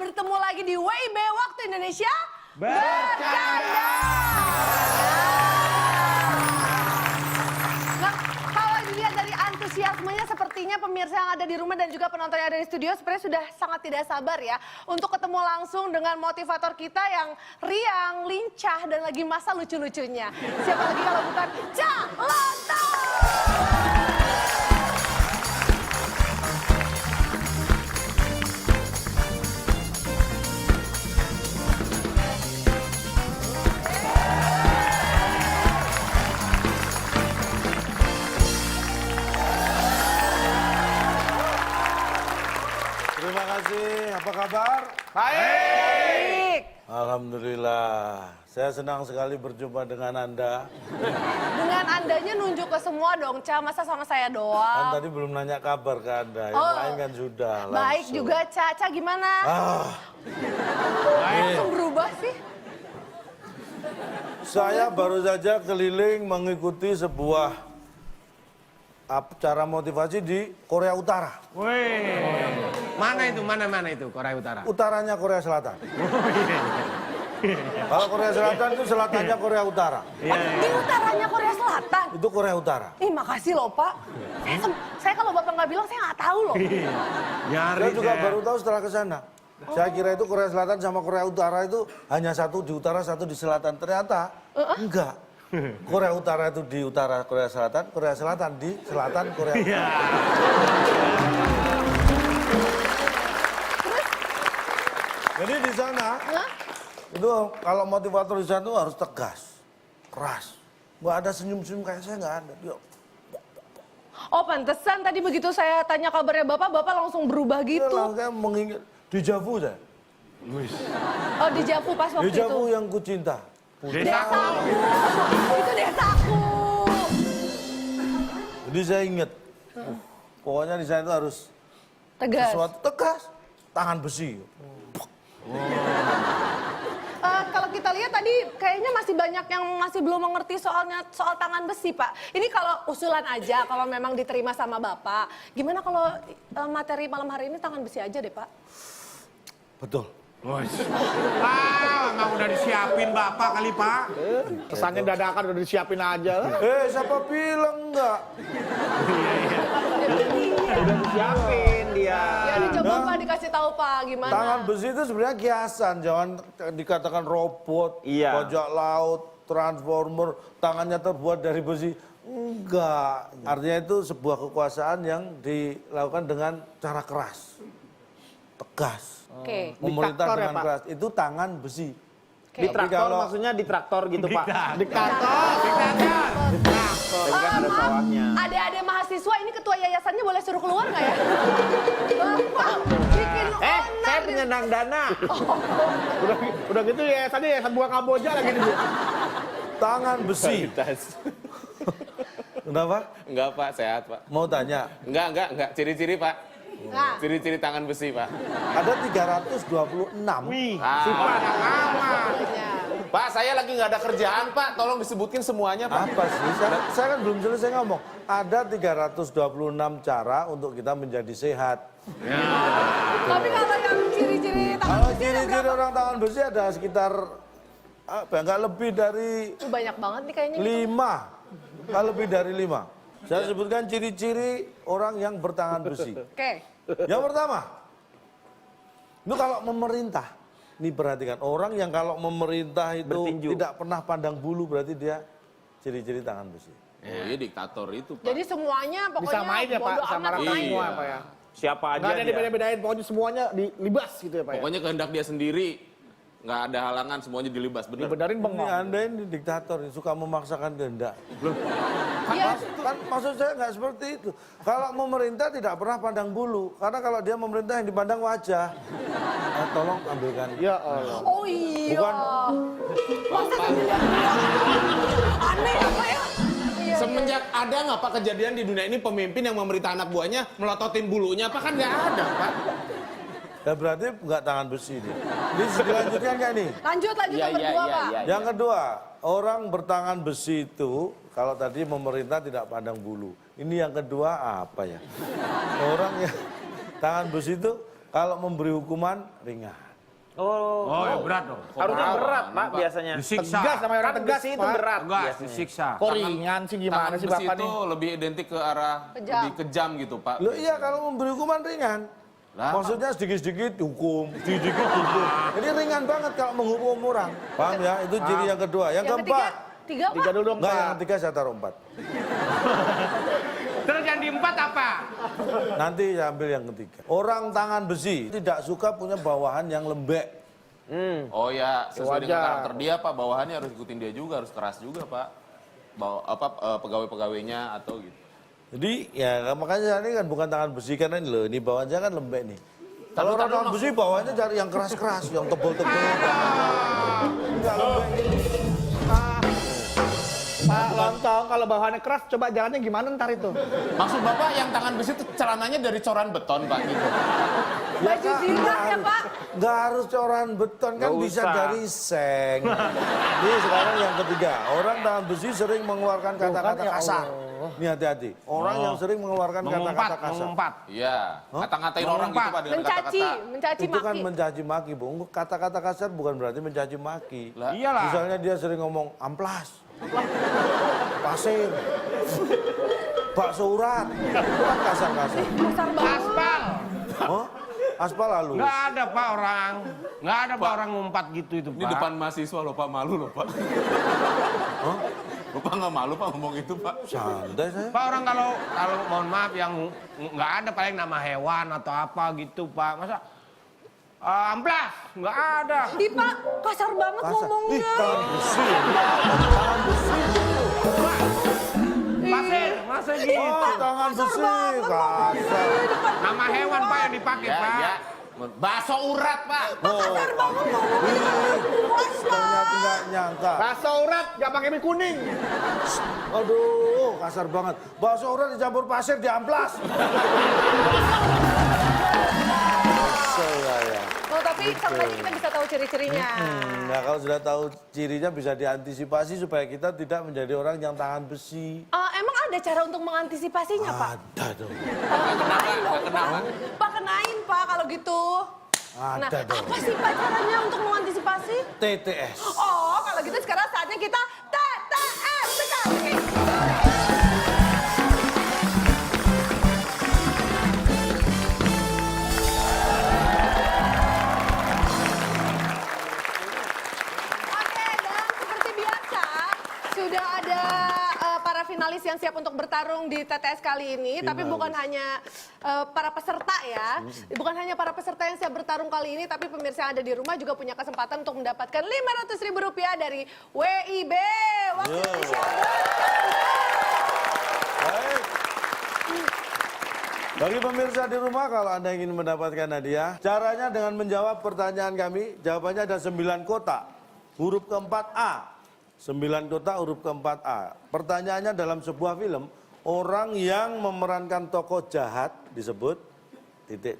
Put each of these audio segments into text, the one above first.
bertemu lagi di WIB Waktu Indonesia Bercanda. Nah, kalau dilihat dari antusiasmenya sepertinya pemirsa yang ada di rumah dan juga penonton yang ada di studio sebenarnya sudah sangat tidak sabar ya untuk ketemu langsung dengan motivator kita yang riang, lincah dan lagi masa lucu-lucunya. Siapa lagi kalau bukan Cak Lontong. Terima kasih, apa kabar? Baik. Alhamdulillah, saya senang sekali berjumpa dengan Anda. Dengan andanya nunjuk ke semua dong, Ca. Masa sama saya Kan doang? tadi belum nanya kabar ke Anda, yang lain kan sudah langsung. Baik juga, Ca. Ca gimana? Langsung berubah sih. Saya baru saja keliling mengikuti sebuah acara motivasi di Korea Utara. Wih, mana itu Korea Utara? Utaranya Korea Selatan. Kalau Korea Selatan itu selatannya Korea Utara. Di utaranya Korea Selatan. Itu Korea Utara. Ih, makasih loh, Pak. Saya kalau Bapak nggak bilang, saya nggak tahu loh. Saya juga baru tahu setelah ke sana. Saya kira itu Korea Selatan sama Korea Utara itu hanya satu di utara, satu di selatan. Ternyata enggak. Korea Utara itu di utara Korea Selatan di selatan Korea Utara. Jadi di sana, itu kalau motivator di sana itu harus tegas, keras. Nggak ada senyum-senyum kayak saya, nggak ada. Dia, Oh, pantesan tadi begitu saya tanya kabarnya Bapak, Bapak langsung berubah gitu. kayak mengingat dejavu saya. Oh, di Javu pas waktu itu. Dejavu yang ku cinta. Desaku. Itu desaku. Jadi saya ingat, pokoknya di sana itu harus Tegas. sesuatu tegas, tangan besi. Kalau kita lihat tadi kayaknya masih banyak yang masih belum mengerti soal tangan besi, Pak. Ini kalau usulan aja, kalau memang diterima sama Bapak. Gimana kalau materi malam hari ini tangan besi aja deh, Pak? Betul. Emang udah disiapin Bapak kali, Pak. Kesannya dadakan udah disiapin aja lah. Siapa bilang enggak? Udah disiapin dia. Ya dicoba Pak, dikasih tahu Pak, gimana? Tangan besi itu sebenarnya kiasan, jangan dikatakan robot, Iya. bajak laut, transformer, tangannya terbuat dari besi. Enggak, artinya itu sebuah kekuasaan yang dilakukan dengan cara keras, tegas. Oke. Memerintah Diktator ya, dengan Pak? keras, itu tangan besi. Di Oke. traktor kalau- maksudnya di traktor gitu Pak. Diktator. Tapi kan ada sawahnya. Adik-adik mahasiswa ini ketua yayasannya boleh suruh keluar nggak ya? Bapak bikin onar. Saya penyandang dana. Udah gitu ya, tadi ya buah Kamboja lagi nih. Tangan besi. Kenapa? Enggak Pak, sehat Pak. Mau tanya, Enggak. Ciri-ciri Pak. Nah, Ciri-ciri tangan besi Pak. ada 326. Sifat yang aman. Pak, saya lagi nggak ada kerjaan Pak. Tolong disebutin semuanya Pak. Apa sih? Saya kan belum selesai ngomong. Ada 326 cara untuk kita menjadi sehat. tapi kalau yang ciri-ciri tangan Kalau besi ada ciri-ciri berapa? orang tangan besi ada sekitar nggak lebih dari Banyak banget nih kayaknya. 5. Nggak lebih dari 5. Saya sebutkan ciri-ciri orang yang bertangan besi. Oke. Yang pertama, itu kalau memerintah. Ini perhatikan, orang yang kalau memerintah itu Bertinju. tidak pernah pandang bulu, berarti dia ciri-ciri tangan besi. Oh iya diktator itu Pak. Jadi semuanya pokoknya Disamain ya Pak, bodo sama amat rata main. semua Iya. Pak ya. Siapa aja Nggak ada dia. dibeda-bedain, pokoknya semuanya dilibas gitu ya Pak ya. Pokoknya kehendak dia sendiri. Nggak ada halangan, semuanya dilibas. Bener. Dibedarin Ini bengong. Anda ini diktator, suka memaksakan kehendak. Iya. Kan maksud saya nggak seperti itu. Kalau memerintah tidak pernah pandang bulu, karena kalau dia memerintah yang dipandang wajah. Tolong ambilkan. Ya Allah. Oh iya. Bukan. Masa aneh apa ya? Iya, Semenjak ada nggak Pak kejadian di dunia ini pemimpin yang memerintah anak buahnya melototin bulunya? Apa kan nggak ada Pak? Ya berarti nggak tangan besi dia. Ini dilanjutkan nggak nih? Lanjut yang kedua Pak. Yang kedua, orang bertangan besi itu kalau tadi memerintah tidak pandang bulu. Ini yang kedua apa ya? Orang yang tangan besi itu kalau memberi hukuman ringan. Oh, ya berat dong. Harusnya berat, Pak, biasanya. Disiksa. Tegas sama orang Kan tegas besi itu Pak. berat. Tegas, biasanya. disiksa. Kok ringan sih gimana Tangan sih besi Bapak itu nih? lebih identik ke arah Kejam. lebih kejam gitu, Pak. Loh iya kalau memberi hukuman ringan. Lah, Maksudnya sedikit-sedikit hukum, sedikit-sedikit hukum. Ini ringan banget kalau menghukum orang. Paham ya? Itu ciri yang kedua. Yang Yang ketiga, keempat. tiga apa? Tiga dulu dong, Enggak, Pak. yang ketiga saya taruh 4. Terus yang di 4 apa? Nanti saya ambil yang ketiga. Orang tangan besi tidak suka punya bawahan yang lembek. Oh ya, sesuai dengan Wajar. karakter dia, Pak. Bawahannya harus ikutin dia juga, harus keras juga, Pak. Pegawai-pegawainya atau gitu. Jadi ya makanya ini kan bukan tangan besi karena ini loh, ini bawahannya kan lembek nih. Kalau orang tangan besi bawahannya cari yang keras-keras, yang tebel-tebel. Enggak lembek gitu. Pak Lontong, kalau bawahannya keras, coba jalannya gimana ntar itu? Maksud Bapak yang tangan besi itu celananya dari coran beton, Pak, gitu. Baju zirah ya Pak? Nggak harus coran beton kan Nggak bisa usah. dari seng. Ini sekarang yang ketiga, orang tangan besi sering mengeluarkan kata-kata ya kasar. Ini hati-hati. Orang yang sering mengeluarkan kata-kata kasar. Mengumpat. Iya, ngata-ngatain orang gitu, Pak, dengan Mencaci, kata-kata. mencaci Itu kan maki. mencaci maki, Bung. Kata-kata kasar bukan berarti mencaci maki. Lah, Iyalah. Misalnya dia sering ngomong amplas, pasir, bakso urat, itu kan kasar-kasar. Besar banget. Aspal. Oh, aspal halus. Nggak ada Pak orang. Nggak ada Pak orang ngumpat gitu itu Pak. Ini depan mahasiswa loh, Pak. Malu loh, Pak. Bapak nggak malu, Pak, ngomong itu, Pak? Santai saya. Pak orang kalau mohon maaf yang nggak ada paling nama hewan atau apa gitu Pak. Masa amplas nggak ada. Ih Pak, kasar banget Kasar. Ih, ngomongnya. tangan besi. Tangan besi. Pasir, masa gitu. Oh, tangan besi. Kasar. Nama hewan Pak yang dipakai Ya, Pak. ya. Bakso urat, Pak. Kasar banget ngomongnya. Ternyata nggak nyangka. Bakso urat, nggak pakai mie kuning. Aduh, kasar banget. Bakso urat dicampur pasir diamplas. Saya. Oh tapi sebenarnya kita bisa tahu ciri-cirinya. Nah, kalau sudah tahu cirinya bisa diantisipasi supaya kita tidak menjadi orang yang tangan besi. Emang ada cara untuk mengantisipasinya Pak? Ada dong. Kenain dong, kenapa? Pak kenain Pak kalau gitu. Nah, Ada dong. apa sih Pak caranya untuk mengantisipasi? TTS. Oh, kalau gitu sekarang saatnya kita TTS sekali. Oke, dan seperti biasa sudah ada para finalis yang siap untuk bertarung di TTS kali ini, tapi bukan hanya para peserta ya, bukan hanya para peserta yang siap bertarung kali ini, tapi pemirsa yang ada di rumah juga punya kesempatan untuk mendapatkan Rp500.000 dari WIB. Waktu Indonesia Baik. Bagi pemirsa di rumah, kalau Anda ingin mendapatkan hadiah, caranya dengan menjawab pertanyaan kami. Jawabannya ada 9 kotak. Huruf keempat A. 9 kotak huruf keempat A. Pertanyaannya dalam sebuah film, orang yang memerankan tokoh jahat disebut titik.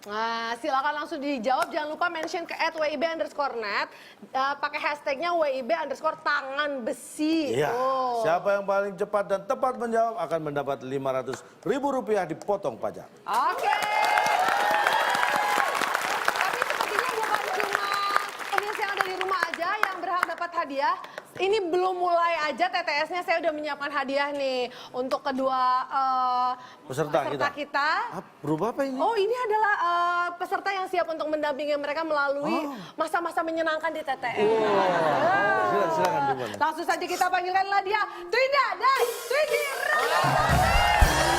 Nah, silakan langsung dijawab. Jangan lupa mention ke @wib_net. Pakai hashtagnya WIB_tangan besi. Iya. Oh. Siapa yang paling cepat dan tepat menjawab akan mendapat Rp500.000 dipotong pajak. Oke. Tapi sepertinya bukan cuma pemirsa yang ada di rumah aja yang berhak dapat hadiah. Ini belum mulai aja TTS-nya, saya udah menyiapkan hadiah nih untuk kedua Peserta kita. Berubah apa ini? Oh, ini adalah peserta yang siap untuk mendampingi mereka melalui masa-masa menyenangkan di TTS. Silakan gimana? Langsung saja kita panggilkanlah dia, Twinda dan Twindy Ramadan.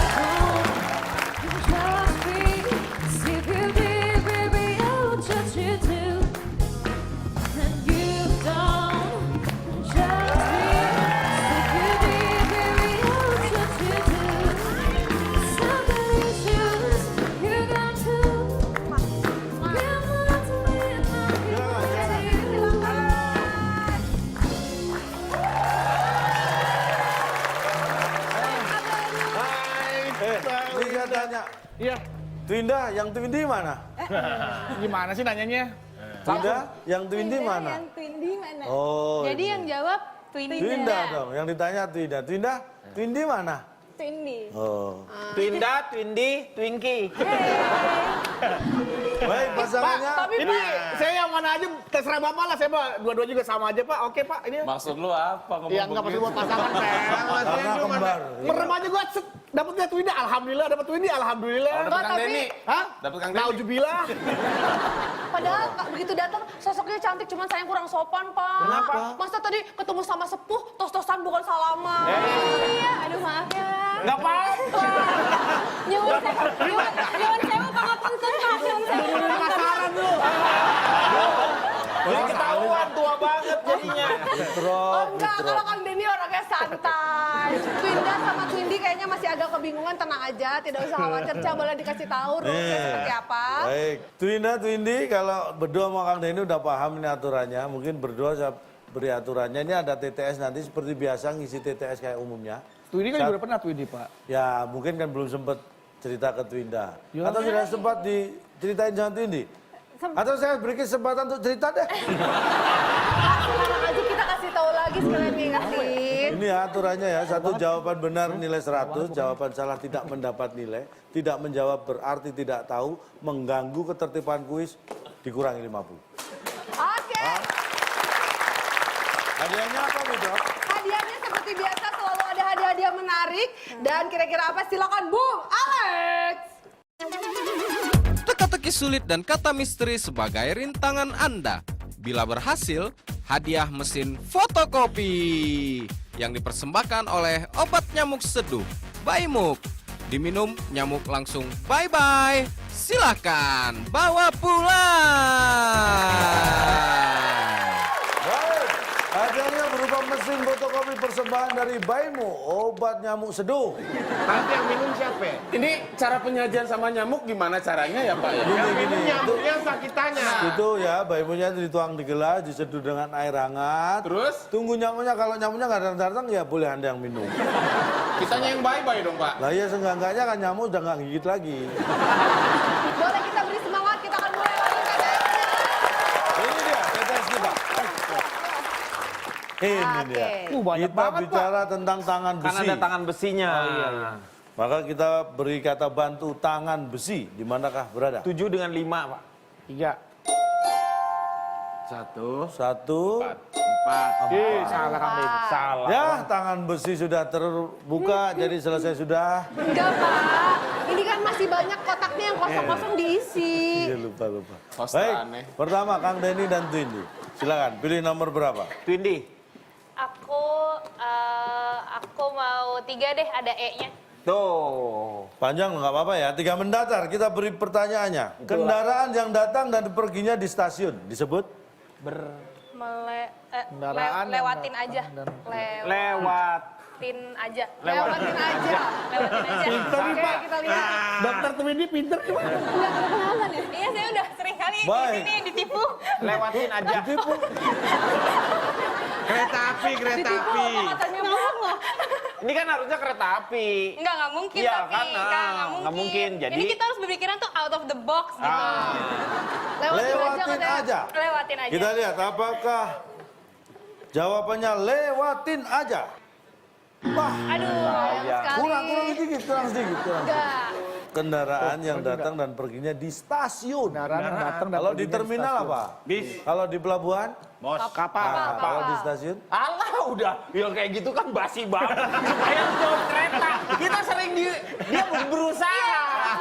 Ini saya tanya, Iya. Twinda, yang Twindy mana? Gimana sih nanyanya? Twinda, yang Twindy mana? Yang Twindy mana? Oh, Jadi ini. yang jawab Twindy. Twinda dong, yang ditanya Twinda. Twinda, Twindy mana? Twindy. Oh. Twinda, Twindy, Twinky. Baik, pasangannya. Tapi Ini Pak, saya yang mana aja terserah Bapak lah, saya Pak. Dua-dua juga sama aja Pak. Oke Pak, ini. Maksud lu apa ngomong Ya enggak maksud begitu? buat pasangan Pak. Karena kembar. Merem aja gua dapatnya Twinda, alhamdulillah dapat Twinda, alhamdulillah. Oh, dapet Kang tapi- Denny. Hah? Dapet Kang Denny. Nauzubillah. padahal begitu datang sosoknya cantik, cuman sayang kurang sopan, Pak. Kenapa? Masa tadi ketemu sama sepuh, tos-tosan bukan salaman. Iya, aduh maaf ya. Enggak apa-apa. Nyuwun sewu pangapunten, Pak. Nyuwun sewu. Pasaran lu. Jadi ketahuan tua banget jadinya. Oh enggak, kalau Kang Denny orangnya santai. Twinda sama Twindy kayaknya masih agak kebingungan, tenang aja, tidak usah khawatir. Coba boleh dikasih tahu rulesnya seperti apa. Baik, Twindy kalau berdua sama Kang Denny udah paham ini aturannya, mungkin berdua saya beri aturannya. Ini ada TTS nanti seperti biasa ngisi TTS kayak umumnya. Twindy kan juga pernah Twindy Pak. Ya mungkin kan belum sempat cerita ke Twinda. Ya. Atau sudah sempat diceritain sama Twindy? Atau saya beri kesempatan untuk cerita deh. Sekarang aja kita kasih tahu lagi sekalian ngingetin. Ini ya aturannya ya, satu jawaban benar nilai 100, jawaban salah tidak mendapat nilai, tidak menjawab berarti tidak tahu, mengganggu ketertiban kuis dikurangi 50. Oke, Hadiahnya apa Bu Dok? hadiahnya seperti biasa selalu ada hadiah-hadiah menarik. Dan kira-kira apa? Silakan Bung Alex. Teka-teki sulit dan kata misteri sebagai rintangan Anda. Bila berhasil, hadiah mesin fotokopi yang dipersembahkan oleh obat nyamuk seduh Baimuk. Diminum, nyamuk langsung bye-bye. Silahkan bawa pulang. Baik, hadiahnya berupa mesin fotokopi persembahan dari Baimu, obat nyamuk seduh. Nanti yang minum siapa? Ini cara penyajian sama nyamuk gimana caranya ya Pak ya? Yang minum Gini, nyamuknya sakitannya. Itu ya, Baimunya itu dituang di gelas, diseduh dengan air hangat. Terus? Tunggu nyamuknya, kalau nyamuknya nggak datang-datang ya boleh Anda yang minum. Kitanya yang bye-bye dong Pak. Lah ya seenggak-enggaknya kan nyamuk udah nggak gigit lagi. Boleh kita beri semangat, kita akan mulai lagi TTS-nya. Ini dia, TTS kita. Ini Oke. dia. Banyak Kita banget, bicara tentang tangan besi. Kan ada tangan besinya. Maka kita beri kata bantu tangan besi. Di manakah berada? 7 dengan 5, Pak. 3. 1, 1. 4. Salah Kang Denny. Salah. Ya, tangan besi sudah terbuka, jadi selesai sudah. Enggak, Pak. Ini kan masih banyak kotaknya yang kosong-kosong diisi. Iya, lupa. Host Baik, aneh. pertama Kang Denny dan Twindy. Silakan, pilih nomor berapa? Twindy. Aku mau 3 deh, ada E-nya. Tuh. Panjang nggak apa-apa ya, 3 mendatar. Kita beri pertanyaannya. Kendaraan yang datang dan perginya di stasiun disebut? Kendaraan yang Lewatin datang aja. dan- Lewatin aja. Lewatin aja. Lewatin aja. Pinter nih Oke, Pak. kita lihat. Dokter Twindy pinter nih Pak. Iya, saya udah sering kali di Baik. sini ditipu. Lewatin aja. Kereta api, kereta api. Katanya Bung. Ini kan harusnya kereta api. Nggak mungkin Iya, tapi. kan, Nggak nggak mungkin. Jadi- Ini kita harus berpikiran tuh out of the box gitu. Lewatin katanya. aja. Lewatin aja. Kita lihat apakah jawabannya lewatin aja. Wah, Aduh. Iya. Sekali. kurang sedikit. Enggak. Kendaraan yang datang dan perginya di stasiun. Kendaraan yang datang dan Kalau di perginya terminal stasiun. apa? Bis. Kalau di pelabuhan? Bos. Nah, kalau di stasiun? Alah udah, yang kayak gitu kan basi banget. Supaya jawab kereta. Kita sering dia berusaha.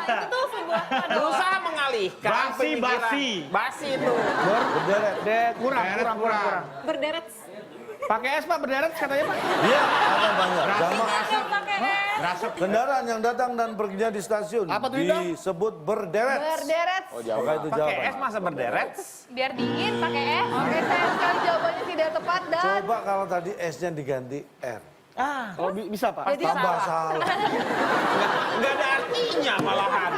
Itu tuh sebuah Berusaha mengalihkan Basi, pemikiran. basi. Basi itu. Berderet. Kurang. berderet. Pakai S Pak, berderet katanya Pak. Iya, akan banyak. Sama Yang pakai S. kendaraan yang datang dan perginya di stasiun Apa tuh, Ida? disebut berderet. Berderet. Maka itu Pakai jawaban. S masa berderet? Biar dingin pakai S. Oke, sayang sekali jawabannya tidak tepat dan Coba kalau tadi S-nya diganti R. Kalau bisa Pak. Jadi Tambah salah. Nggak ada artinya malahan.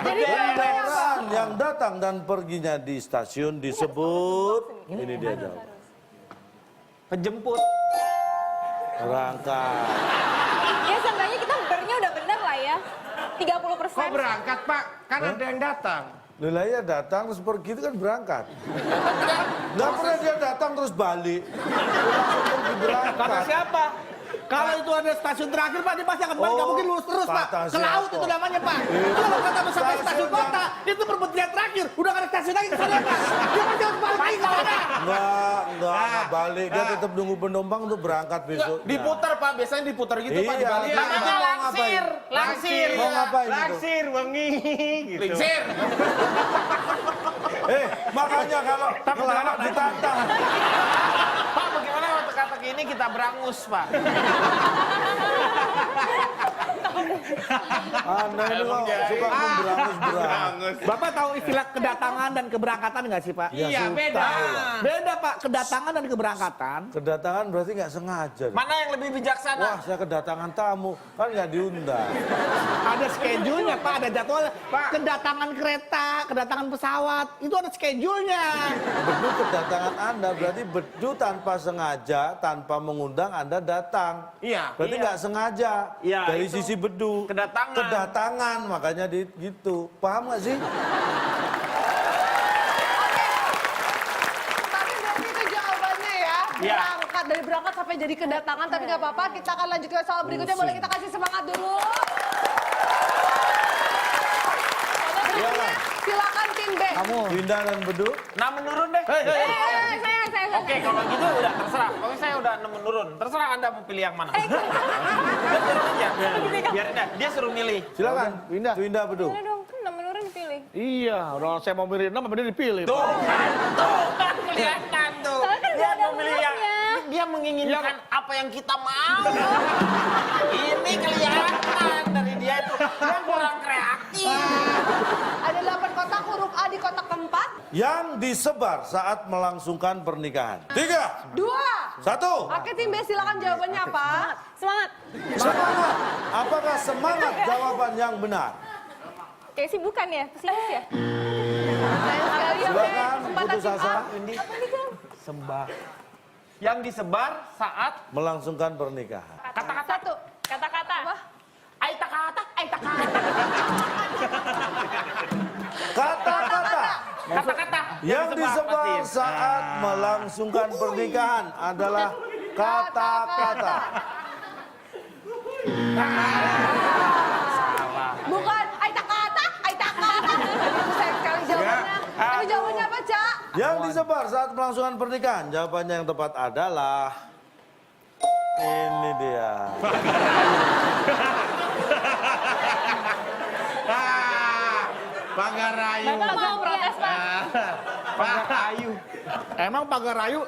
Kendaraan yang datang dan perginya di stasiun disebut, ini dia jawaban. Penjemput. Berangkat. Ya seenggaknya kita bernya udah bener lah ya. 30%. Kok berangkat, Pak? Kan ada yang datang. Lah ya datang terus pergi itu kan berangkat. Nggak pernah dia datang terus balik. Langsung pergi berangkat. Kata siapa? Kalau itu ada stasiun terakhir Pak, dia pasti akan balik. Nggak Oh, mungkin lurus terus Pak. kata Ke laut siapa? itu namanya Pak. Kalau kata sampai stasiun Stasiun kota, itu perhentian terakhir. Udah nggak ada stasiun lagi ke sana, Pak. Dia pasti harus balik ke sana. Enggak balik. Dia tetap nunggu penumpang untuk berangkat besok. Diputar Pak, biasanya diputar gitu Pak di Iya, Bali. Namanya langsir. Langsir. Mau ngapain itu? Langsir, wengi gitu. Lingsir. Makanya kalau kelawat ditantang. Pak, bagaimana waktu kata ini kita berangus, Pak? Anda ini kok suka memberangus-berangus. Bapak tahu istilah kedatangan dan keberangkatan nggak sih, Pak? Iya, beda. Beda, Pak. Kedatangan dan keberangkatan. Kedatangan berarti nggak sengaja. Mana yang lebih bijaksana? Wah, saya kedatangan tamu. Kan nggak diundang. Ada schedule-nya, Pak. Ada jadwalnya. Pak, kedatangan kereta, kedatangan pesawat. Itu ada schedule-nya. Bedu kedatangan Anda berarti bedu tanpa sengaja, tanpa mengundang Anda datang. Iya. Berarti nggak sengaja. Iya, Dari itu sisi bedu. kedatangan. Kedatangan, makanya gitu. Paham nggak sih? Tapi berarti itu jawabannya ya. Iya. Dari berangkat sampai jadi kedatangan, tapi nggak apa-apa. Kita akan lanjut ke soal berikutnya. Boleh kita kasih semangat dulu? Silakan tim B. Pindah dan bedu. Nah, menurun deh. Saya. Oke, kalau gitu udah terserah. Pokoknya saya udah menurun. Terserah Anda mau pilih yang mana. Udah turun aja. Biarin dah. Dia suruh milih. Silakan. Pindah. Pindah bedu. Mana dong, kan nomor menurun dipilih. Iya, udah saya mau milih 6, dia dipilih, Tuh Pak. kan kelihatan tuh. Soalnya kan Dia nggak ada mau milih yang hurufnya. dia menginginkan apa yang kita mau. Ini kelihatan dari dia itu. Dia kurang kreatif. Ada 8 kotak, huruf A di kotak keempat. Yang disebar saat melangsungkan pernikahan. 3, 2. 1. Oke tim B, silakan jawabannya apa? Semangat. Semangat. Apakah semangat jawaban yang benar? Kayak sih bukan ya, pesimis ya. Sayang sekali ya B. Silakan, Kesempatan putus tim A. asa. Apa nih, Kang? Yang disebar saat Melangsungkan pernikahan. kata-kata. Satu. Kata-kata. Apa? Kata-kata. Kata-kata Kata-kata. yang disebar Pastiin. saat melangsungkan pernikahan adalah kata-kata. Bukan, ai tak kata. Itu sayang sekali jawabannya. Tapi jawabannya apa, Cak? Yang disebar saat melangsungkan pernikahan, jawabannya yang tepat adalah ini dia. Pagarayu. Bapak mau protes, Pak? Pagarayu. Emang pagar rayu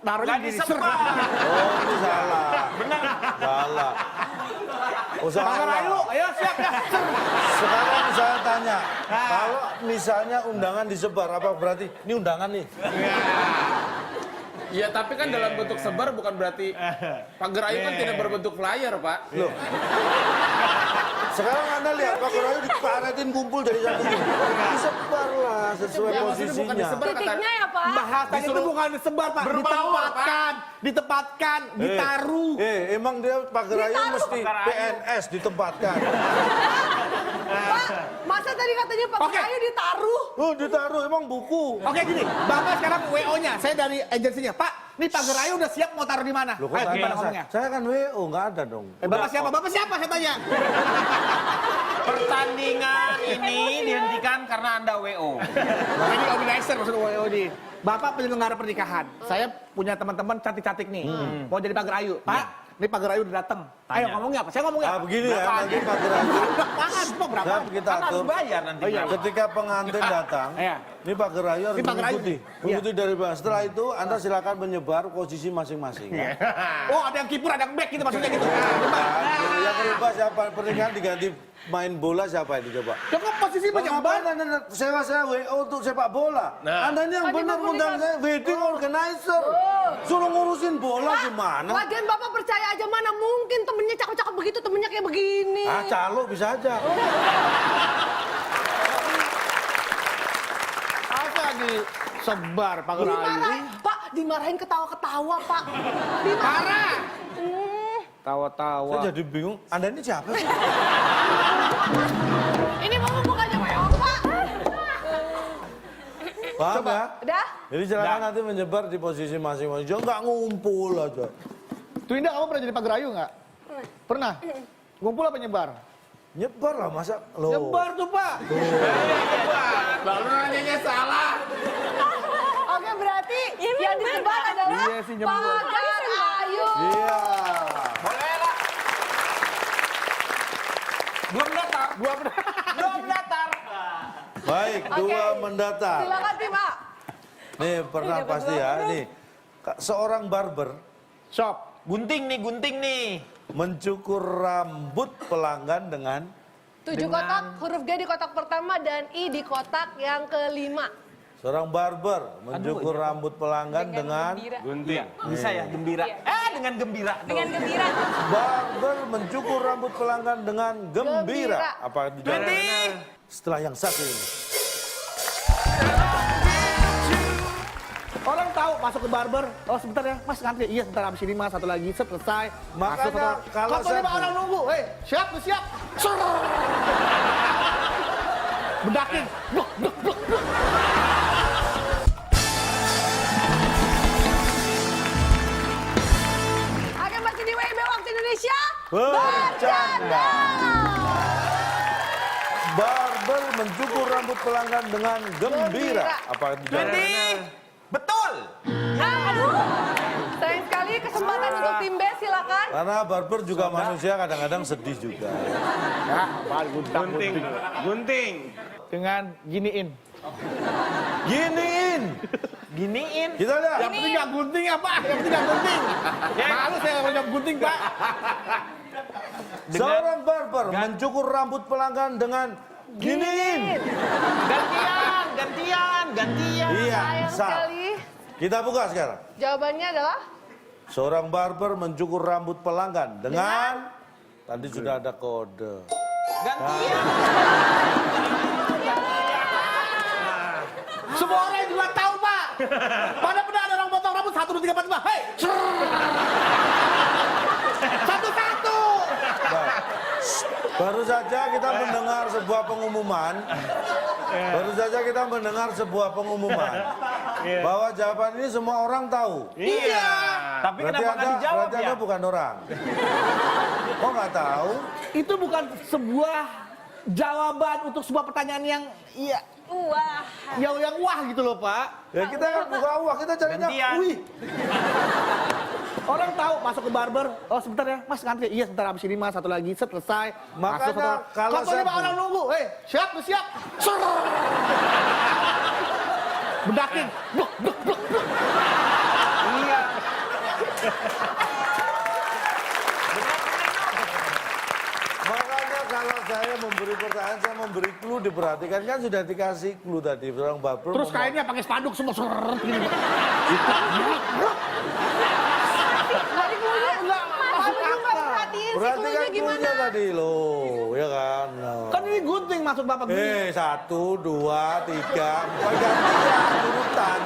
taruhnya Gak gini. disebar. Oh, ini salah. Benar. Salah. Oh, Pagar rayu, salah. ayo siap ya. Sekarang saya tanya, kalau misalnya undangan disebar, apa berarti ini undangan nih? Iya, tapi kan dalam bentuk sebar bukan berarti pagar ayu kan tidak berbentuk flyer, Pak. Loh. Sekarang Anda lihat Pak Gerayu diparetin kumpul dari satu ini. Disebar lah sesuai Ya, maksudnya bukan posisinya. disebar, kata Titiknya ya, Pak? Bahasan itu bukan disebar, Pak. Berbaur, Ditempatkan, ditaruh. Emang dia Pak Gerayu Ditaruh. mesti Pak Gerayu. PNS ditempatkan. Pak, masa tadi katanya Pak Oke. Gerayu ditaruh? Oh, ditaruh emang buku. Oke gini, Bapak sekarang WO-nya, saya dari agensinya. Pak, ini pagar rayu udah siap mau taruh di mana? Loh, kok Ayo, tanya gimana saya? ngomongnya? Saya kan WO, nggak ada dong. Bapak siapa? Bapak siapa saya tanya? Pertandingan ini dihentikan karena Anda WO. Ini organizer maksud WO ini. Bapak penyelenggara pernikahan. Saya punya teman-teman cantik-cantik nih. Mau jadi pagar rayu. Pak, ini pagar rayu udah datang. Ayo ngomongnya apa? Saya ngomongnya Ah, apa? begini ya, nanti Pak Gerayu. Berapaan? Kok berapa? Saya kita Kan harus atur. bayar nanti. Ketika pengantin datang, Iya. ini Pak Gerayu harus Ini Pak Gerayu mengikuti. nih. Iya. Mengikuti dari Pak. Setelah itu Anda silakan menyebar posisi masing-masing. Ya. Oh, ada yang kiper, ada yang back gitu maksudnya gitu. Yang berubah siapa? Pernikahan diganti main bola siapa itu coba? Coba posisi menyebar. Ngapain Anda sewa saya WO untuk sepak bola? Anda ini yang benar undang saya wedding organizer. Suruh ngurusin bola gimana? Lagian Bapak percaya aja mana mungkin temennya cakep-cakep begitu, temennya kayak begini. Ah, calo bisa aja. Apa disebar pagar rayu? Dimarahin, Pak, dimarahin ketawa-ketawa, Pak. Parah. Saya jadi bingung. Anda ini siapa sih? Ini Bapak bukannya WO, Pak. Paham ya? Udah? Jadi silakan nanti menyebar di posisi masing-masing. Jangan nggak ngumpul aja. Tuh Indah, kamu pernah jadi pagar rayu nggak? Pernah. Ngumpul apa nyebar? Nyebar lah masa lo. Nyebar tuh Pak. pinjam dulu. Pagar Ayu. Iya. Boleh lah. Belum datar. Belum datar. Baik, Oke. dua mendatar. Silakan tim A. Nih pernah pasti ya. Nih seorang barber Shop. Gunting nih. mencukur rambut pelanggan dengan 7 kotak, huruf G di kotak pertama dan I di kotak yang kelima. seorang barber mencukur rambut pelanggan dengan Gunting. Bisa ya, gembira. Dengan gembira. Dengan gembira. barber mencukur rambut pelanggan dengan gembira. Gembira. Apa itu jawabannya? Setelah yang satu ini. Orang tahu masuk ke barber, oh sebentar ya, mas ngantri. Iya sebentar habis ini mas, satu lagi, selesai. Makanya Masuk, kalau satu lima saya- orang nunggu, hei siap, lu siap. Bedakin, blok. Oke, masih di WIB Waktu Indonesia. Bercanda. Barber mencukur rambut pelanggan dengan gembira. Gembira. Apa itu jawabannya? Betul. Aduh. Sayang sekali kesempatan untuk tim B, silakan. Karena barber juga manusia kadang-kadang sedih juga. Gunting. Dengan giniin. Giniin. Kita lihat. Yang penting nggak gunting apa? Yang penting nggak gunting. Malu saya nggak punya gunting pak. Seorang barber mencukur rambut pelanggan dengan giniin. Gantian. Iya, Sayang sah. sekali. Kita buka sekarang. Jawabannya adalah Seorang barber mencukur rambut pelanggan dengan tadi sudah ada kode. Gantian. Semua orang juga tahu pak. Mana pernah ada orang potong rambut 1, 2, 3, 4, 5. Hei. Satu-satu. Baik. Baru saja kita mendengar sebuah pengumuman. Bahwa jawaban ini semua orang tahu. Iya. Tapi Berarti kenapa nggak dijawab berarti ya? Anda bukan orang. Kok nggak tahu? Itu bukan sebuah jawaban untuk sebuah pertanyaan yang iya. Wah. Yang wah gitu loh pak. Ya kita kan buka uang, kita carinya Gantian. wih. Orang tahu masuk ke barber, oh sebentar ya mas ngantri. Iya sebentar habis ini mas, satu lagi, selesai. Makanya Masuk, kalau kok saya- 5 orang nunggu, hei siap, lu siap. Bedakin, blok. Iya. Makanya kalau saya memberi pertanyaan, saya memberi clue, diperhatikan kan sudah dikasih clue tadi seorang barber. Terus kainnya pakai spanduk semua gini. tadi cluenya masuk nggak perhatiin sih Berarti cluenya kan gimana. clue-nya tadi loh, ya kan? Nah. Kan ini gunting maksud bapak gini. 1, 2, 3, 4 gantian urutan.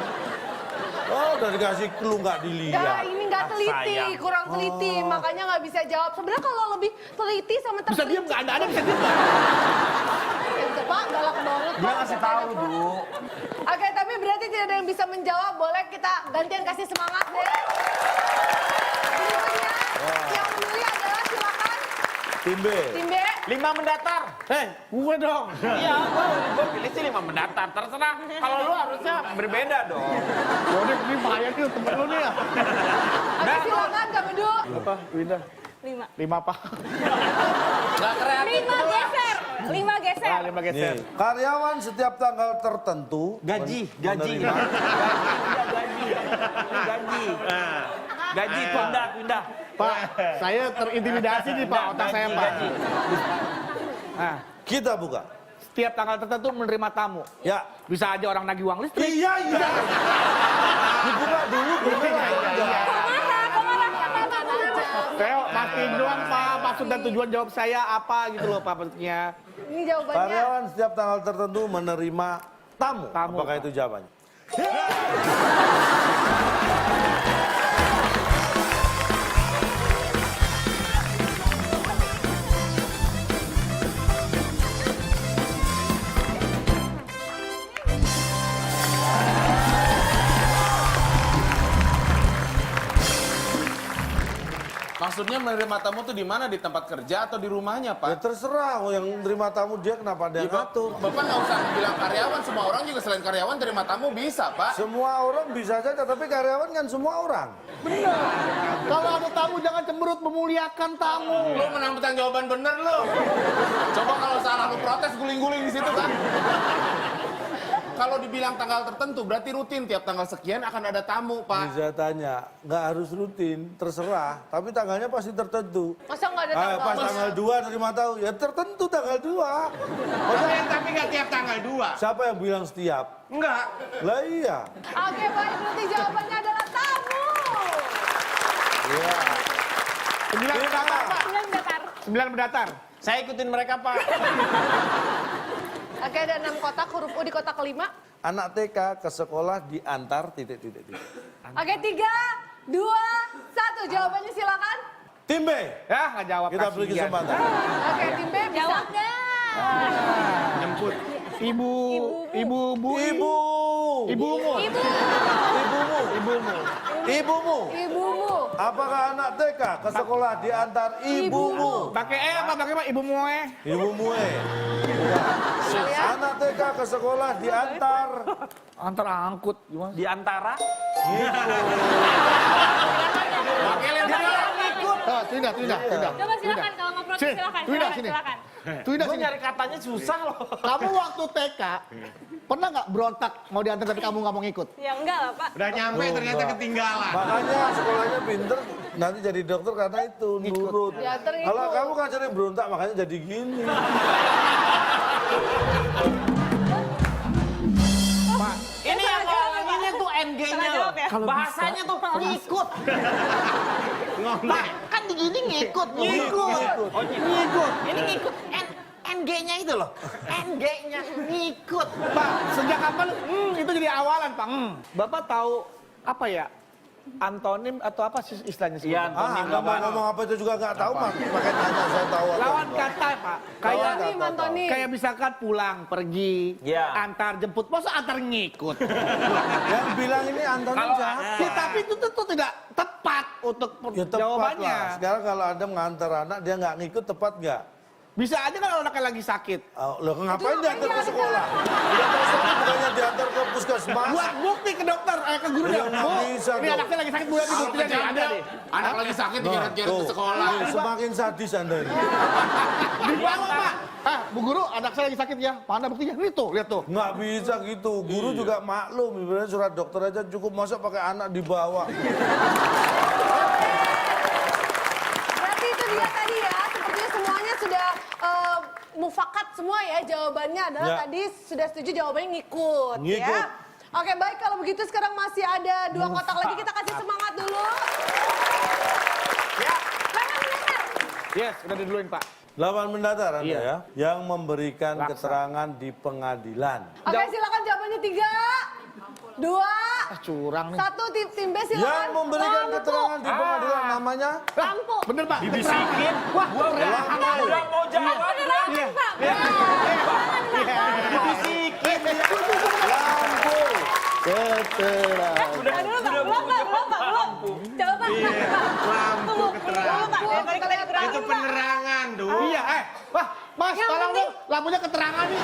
Oh, udah dikasih clue nggak Nggak, dilihat. ini nggak teliti, sayang. kurang teliti, makanya nggak bisa jawab. Sebenarnya kalau lebih teliti sama Bisa terperinci. diem nggak? Ada bisa diem nggak? Ya udah, Pak, galak banget. Dia Pak. ngasih tahu, Bu. Oke, tapi berarti tidak ada yang bisa menjawab. Boleh kita gantian kasih semangat deh. Berikutnya, yang memilih adalah silakan Tim B. tim B. 5 mendatar. Gue dong. Iya, gue pilih sih 5 mendatar. Terserah. Kalau lu harusnya berbeda dong. Yaudah, ini bahaya nih temen lu nih ya. Oke, silakan Kak Bedu. Apa, Winda? 5. 5 apa? 5 geser. 5 geser. 5 geser. Nih, karyawan setiap tanggal tertentu Gaji. menerima Gaji, pindah. Pak, saya terintimidasi nih Pak, otak saya Pak. Gaji. Nah, kita buka. setiap tanggal tertentu menerima tamu. Ya. Bisa aja orang nagih uang listrik. Iya. Dibuka dulu beneran. Saya mastiin doang Pak, maksud dan tujuan jawab saya apa gitu loh Pak maksudnya. Ini jawabannya. Karyawan setiap tanggal tertentu menerima tamu. Tamu. Apakah itu jawabannya? Maksudnya menerima tamu tuh di mana? Di tempat kerja atau di rumahnya, Ya Pak? terserah, yang terima tamu dia kenapa dia ngatur. Bapak nggak usah bilang karyawan, semua orang juga selain karyawan terima tamu bisa, Pak. Semua orang bisa saja, tapi karyawan kan semua orang. Kalau ada tamu jangan cemberut, memuliakan tamu. Lu menang jawaban bener lu. Coba kalau salah lu protes guling-guling di situ kan. Kalau dibilang tanggal tertentu berarti rutin tiap tanggal sekian akan ada tamu, Pak. Bisa tanya, nggak harus rutin, terserah. Tapi tanggalnya pasti tertentu. Masa nggak ada tanggal? Pas tanggal 2 terima tahu, ya tertentu tanggal 2. Tapi nggak tiap tanggal 2. Siapa yang bilang setiap? Enggak. Lah iya. Oke, baik. Berarti jawabannya adalah tamu. Iya. 9 mendatar, Pak. 9 datar. 9 mendatar. Saya ikutin mereka, Pak. Oke, ada 6 kotak, huruf U di kotak kelima. Anak TK ke sekolah diantar titik. Oke, 3, 2, 1. Jawabannya silakan. Tim B, Ya, nggak jawab. kita beri kasihan. kesempatan. Oke, tim B bisa. Jawab dah. Jemput. Ibu. Ibumu. Ibumu. Ibumu. Apakah anak TK ke sekolah diantar ibumu? Pakai apa? Pakai apa? Ibumu. Ibumu Anak TK ke sekolah diantar. Antar angkut. Gimana? Di antara Tidak. Coba silakan kalau mau protes Sini, silakan. Twida, Silakan, sini. silakan. Tidak gue sini. nyari katanya susah loh. Kamu waktu TK pernah nggak berontak mau diantar tapi kamu nggak mau ngikut? Ya enggak lah, Pak. Udah nyampe ternyata ketinggalan. Makanya sekolahnya pinter, nanti jadi dokter karena itu, nurut. Diantar ngikut. Kalau kamu kan sering berontak, makanya jadi gini. Pak, Ini yang ngomong ini tuh NG-nya Salah loh. jawab ya? Bahasanya tuh ngikut. Pak, kan begini ngikut. oh, Ini ngikut. NG-nya itu loh. NG-nya ngikut. Pak, sejak kapan itu jadi awalan, Pak? Bapak tahu apa ya? Antonim atau apa sih istilahnya sih? Iya, antonim Nggak mau ngomong apa itu juga nggak tahu, pakai nanya saya tahu. apa. Lawan kata, Pak. Kayak Antonim, antonim. kayak misalkan pulang, pergi, Iya. antar jemput, masa antar ngikut? Yang bilang ini antonim siapa? Ya, tapi itu tuh tidak tepat untuk Ya tepat jawabannya. lah. Sekarang kalau ada mengantar anak, dia nggak ngikut, tepat nggak? Bisa aja kalau anaknya lagi sakit. Oh, loh, ngapain diantar ke sekolah? Diantar ke sekolah bukannya diantar ke puskesmas. Buat bukti ke dokter, ke gurunya. Ya, nggak Bu, bisa ini dong. anaknya lagi sakit, Bu, ini buktinya nih, ada nih. Anak lagi sakit dikira-kira ke sekolah. Semakin sadis Anda ini. Dibawa, Pak. Bu guru, anak saya lagi sakit ya. Mana buktinya? Ini tuh, lihat tuh. Nggak bisa gitu. Guru juga maklum. Sebenarnya surat dokter aja cukup, masa pakai anak dibawa. Berarti itu dia tadi ya, sepertinya semuanya sudah mufakat semua ya. Jawabannya adalah Ya. tadi sudah setuju jawabannya ngikut. Ngikut. Ya. Oke, baik kalau begitu sekarang masih ada 2 kotak lagi, kita kasih semangat dulu. Mana benar? Yes, udah diduluin, Pak. 8 mendatar Anda Iya. ya. Yang memberikan Laksa. keterangan di pengadilan. Oke, silakan jawabannya 3, 2, Curang nih. 1. Tim B Yang silakan. memberikan Lampu. keterangan di pengadilan namanya Lampu. Bener, Pak. Dibisikin. Wah, Gua udah mau jawab. Penerangan, Pak. Dibisikin. lampu. Keterangan. Belum, Pak. Coba, Pak. Lampu keterangan. Pak. Daripada kita keterangan, Itu Pak. penerangan, Duh. Iya, wah, Mas, Yang tolong penting- dong, lampunya keterangan nih.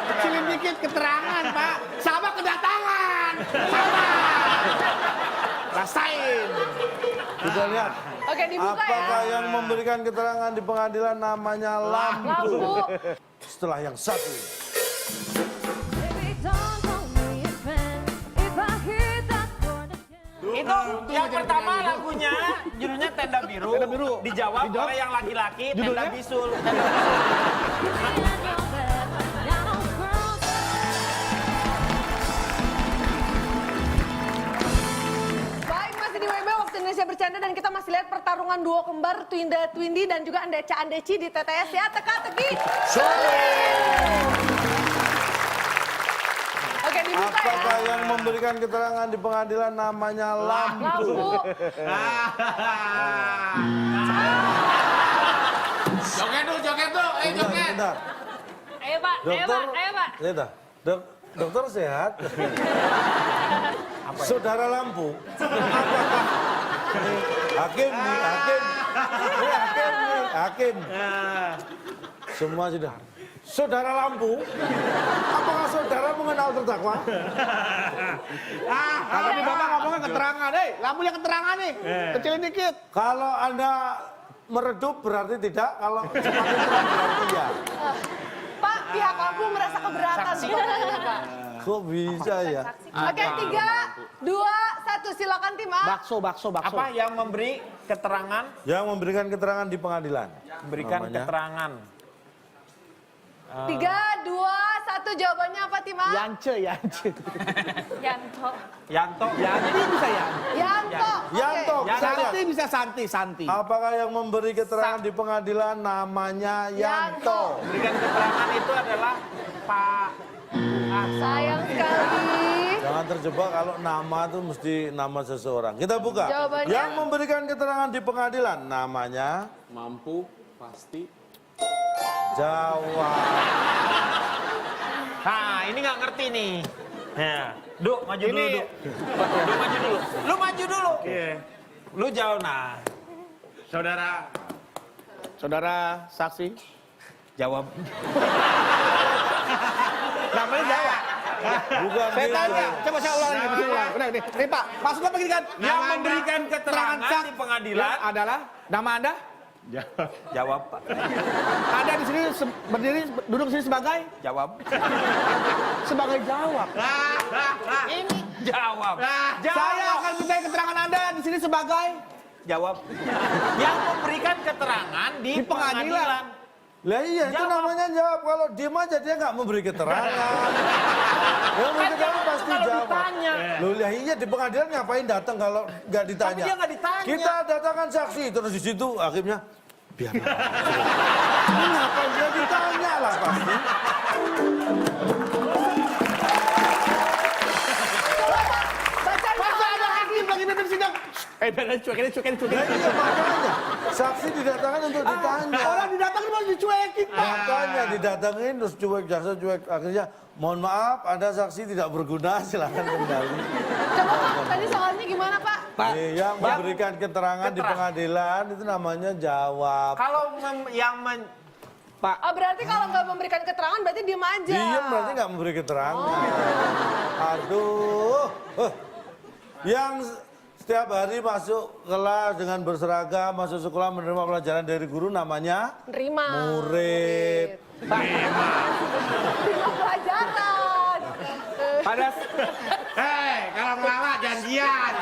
Kecilin dikit keterangan, Pak. Sama kedatangan. Sama. Rasain. Kita lihat. Oke, dibuka Apakah ya. yang memberikan keterangan di pengadilan namanya lampu. Lampu. Setelah yang satu ini. Itu yang pertama lagunya judulnya Tenda Biru. Tenda Biru. Dijawab Dijawab. oleh yang laki-laki Tenda Judulnya? Bisul. Baik, masih di WB Waktu Indonesia Bercanda dan kita masih lihat pertarungan duo kembar Twinda Twindi dan juga Andeca Andeci di TTS ya. Teka-teki. Oke, dibuka ya. Apakah yang memberikan keterangan di pengadilan namanya lampu. Lampu. Joget tuh, joget. Bentar. Ayo, Pak. Lihat, dokter sehat. Saudara lampu. Apakah Hakim nih, hakim. Ini hakim nih, hakim. Semua sudah. Saudara lampu, apakah saudara mengenal terdakwa? Tapi Bapak ngomongnya keterangan, lampunya keterangan nih, kecilin dikit. Kalau Anda meredup berarti tidak, kalau semakin terang berarti ya. Pak, pihak lampu merasa keberatan sebenarnya, Pak. Kok bisa ya? Oke, 3, 2, 1, silakan tim A. Bakso. Apa yang memberi keterangan? Yang memberikan keterangan di pengadilan. Memberikan Namanya? keterangan. 3, 2, 1, jawabannya apa tim A? Yance. Yanto. Yanto. Yanti bisa ya? Yanto. Oke. Yanto, bisa lihat. Santi bisa Santi. Apakah yang memberi keterangan di pengadilan namanya Yanto? Memberikan keterangan itu adalah Pak. Sayang sekali. Jangan terjebak kalau nama itu mesti nama seseorang. Kita buka. Jawabannya? Yang memberikan keterangan di pengadilan namanya Mampu, pasti. Jawab. Nah, ini nggak ngerti nih. Ya. Duk, maju dulu, Duk. Duk, maju dulu. Lu maju dulu. Lu jauh, nah. Saudara saksi. Jawab. Namanya jawab. Bukan Saya gitu. tanya, coba saya ulang lagi, bisa ulang. Udah, nih Pak, maksudnya begini kan? Yang memberikan keterangan di pengadilan adalah nama Anda? Jawab, Pak. Anda di sini berdiri, duduk di sini sebagai? Jawab. Sebagai jawab. Ini jawab. Saya akan minta keterangan Anda di sini sebagai? Jawab. Yang memberikan keterangan di pengadilan. Lah iya, itu Jawab. namanya jawab. Kalau diem aja dia nggak memberi keterangan. Yang memberi keterangan pasti kalau jawab. ditanya. Loh, lah iya di pengadilan ngapain datang kalau nggak ditanya? Tapi dia nggak ditanya. Kita datangkan saksi, terus di situ hakimnya biar. Ini ngapain dia ditanya lah pasti. Bacain Masa ada hakim lagi di sidang? Bener cuekin. Lah iya makanya saksi didatangkan untuk ditanya. Orang didatangin malah dicuekin, Pak. Makanya didatengin terus cuek, jaksa cuek. Akhirnya mohon maaf Anda saksi tidak berguna, silakan kembali. Coba Pak, tadi soalnya gimana Pak? Yang memberikan keterangan di pengadilan itu namanya jawab. Kalau Oh, berarti kalau nggak memberikan keterangan berarti diem aja. Diem berarti nggak memberi keterangan. Aduh. Yang setiap hari masuk kelas dengan berseragam, masuk sekolah menerima pelajaran dari guru namanya Nerima. murid. Terima pelajaran. Pada Kalau ngelawak janjian.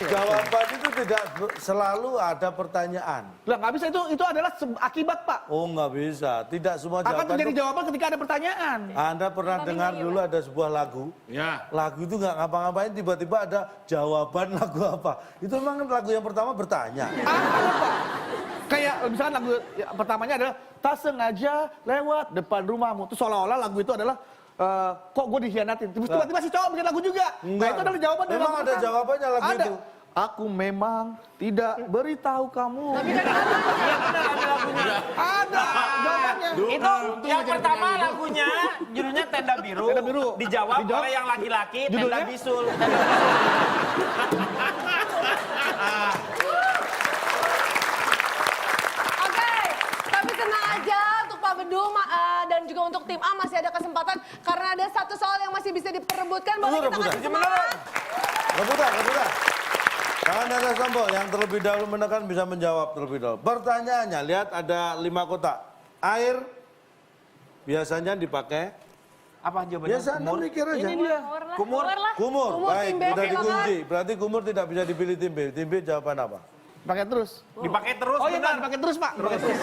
Jawaban itu tidak selalu ada pertanyaan. lah nggak bisa itu adalah akibat, Pak. Oh nggak bisa, tidak semua Akan jawaban terjadi itu. jawaban ketika ada pertanyaan. Anda pernah dengar dulu ada sebuah lagu? Ya. Lagu itu nggak ngapa-ngapain, tiba-tiba ada jawaban lagu apa. Itu memang lagu yang pertama bertanya. Ada, Pak. Kayak misalkan lagu pertamanya adalah tak sengaja lewat depan rumahmu. Itu seolah-olah lagu itu adalah kok gue dikhianatin. Terus tiba-tiba si cowok bikin lagu juga. Nah itu adalah jawaban dari Memang lagu ada pertama. jawabannya lagu Ada. itu. Aku memang tidak beritahu kamu. Tapi kan Ada jawabannya. itu yang pertama lagunya judulnya Tenda Biru. Tenda Biru. Dijawab Dijawab. oleh yang laki-laki Tenda Judulnya? Bisul. Oke, tapi tenang aja untuk Pak Bedul dan juga untuk tim A masih ada kesempatan karena ada satu soal yang masih bisa diperebutkan. Boleh kita Rebutan. kasih semangat? Rebutan. Jangan ada tombol, yang terlebih dahulu menekan bisa menjawab terlebih dahulu. Pertanyaannya, lihat ada 5 kotak. Air biasanya dipakai. Apa jawabannya? Biasa Anda mikir aja. Ini dia. Kumur. lah. Kumur, Kumur, baik, tim B, sudah silakan. dikunci. Berarti kumur tidak bisa dipilih tim B. Tim B jawaban apa? Pakai terus. Dipakai terus. Oh iya, benar. Pak, pakai terus, Pak. Pakai terus.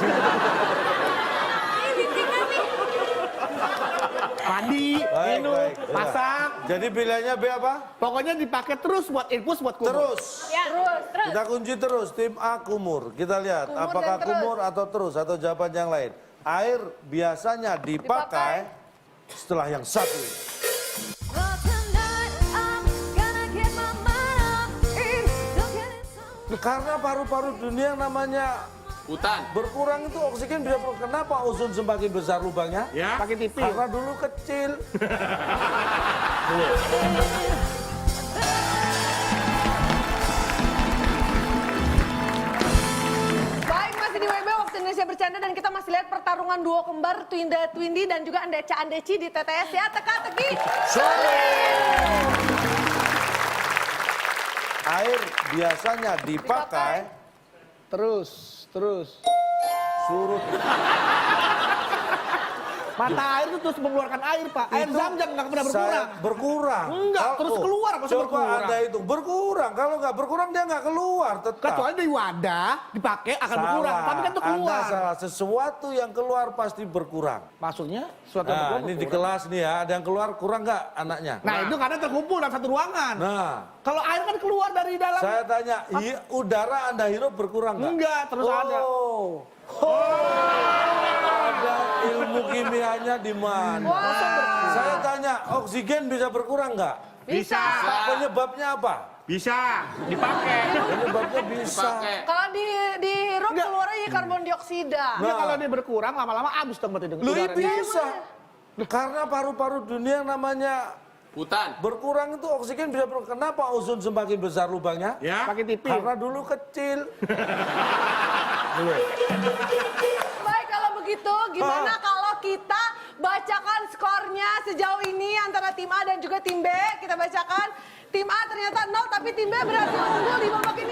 Mandi, Baik, minum, baik. masak. Jadi pilihannya B apa? Pokoknya dipakai terus buat infus buat kumur. Terus. Ya, terus. Kita kunci terus, tim A kumur. Kita lihat Kumur apakah dan terus. kumur atau terus atau jawaban yang lain. Air biasanya dipakai setelah yang satu ini. Karena paru-paru dunia yang namanya Hutan. berkurang itu oksigen bisa kenapa ozon semakin besar lubangnya? Ya. Pakai tipis. Karena dulu kecil. bercanda dan kita masih lihat pertarungan duo kembar Twindi dan juga Andeci di TTS ya. Teka-teki. Air biasanya dipakai Terus. surut. Mata air itu terus mengeluarkan air, Pak. Air Itu zam-zam nggak pernah berkurang. Saya berkurang. Enggak, terus keluar, masa Coba berkurang? Anda itu berkurang. Kalau nggak berkurang dia nggak keluar tetap. Kecuali di wadah dipakai akan berkurang, tapi kan itu keluar. Anda salah. Sesuatu yang keluar pasti berkurang. Maksudnya sesuatu yang Nah, berkurang. ini di kelas nih ya, ada yang keluar kurang nggak anaknya? Nah, itu karena terkumpul dalam satu ruangan. Nah, Kalau air kan keluar dari dalam. saya tanya, udara Anda hirup berkurang nggak? Enggak, terus ada. Ada ilmu kimianya di mana? Saya tanya, oksigen bisa berkurang nggak? Bisa. Penyebabnya apa? Bisa dipakai. Penyebabnya bisa. Kalau dihirup keluarnya karbon dioksida. Nah, kalau dia berkurang lama-lama habis dong berarti dengan Lu udara. bisa. Karena paru-paru dunia yang namanya Hutan. berkurang itu oksigen bisa berkurang. Kenapa ozon semakin besar lubangnya? Ya. Pakai TV. Karena dulu kecil. Baik, kalau begitu gimana kalau kita bacakan skornya sejauh ini antara tim A dan juga tim B. Kita bacakan. Tim A ternyata 0 tapi tim B berhasil unggul di babak ini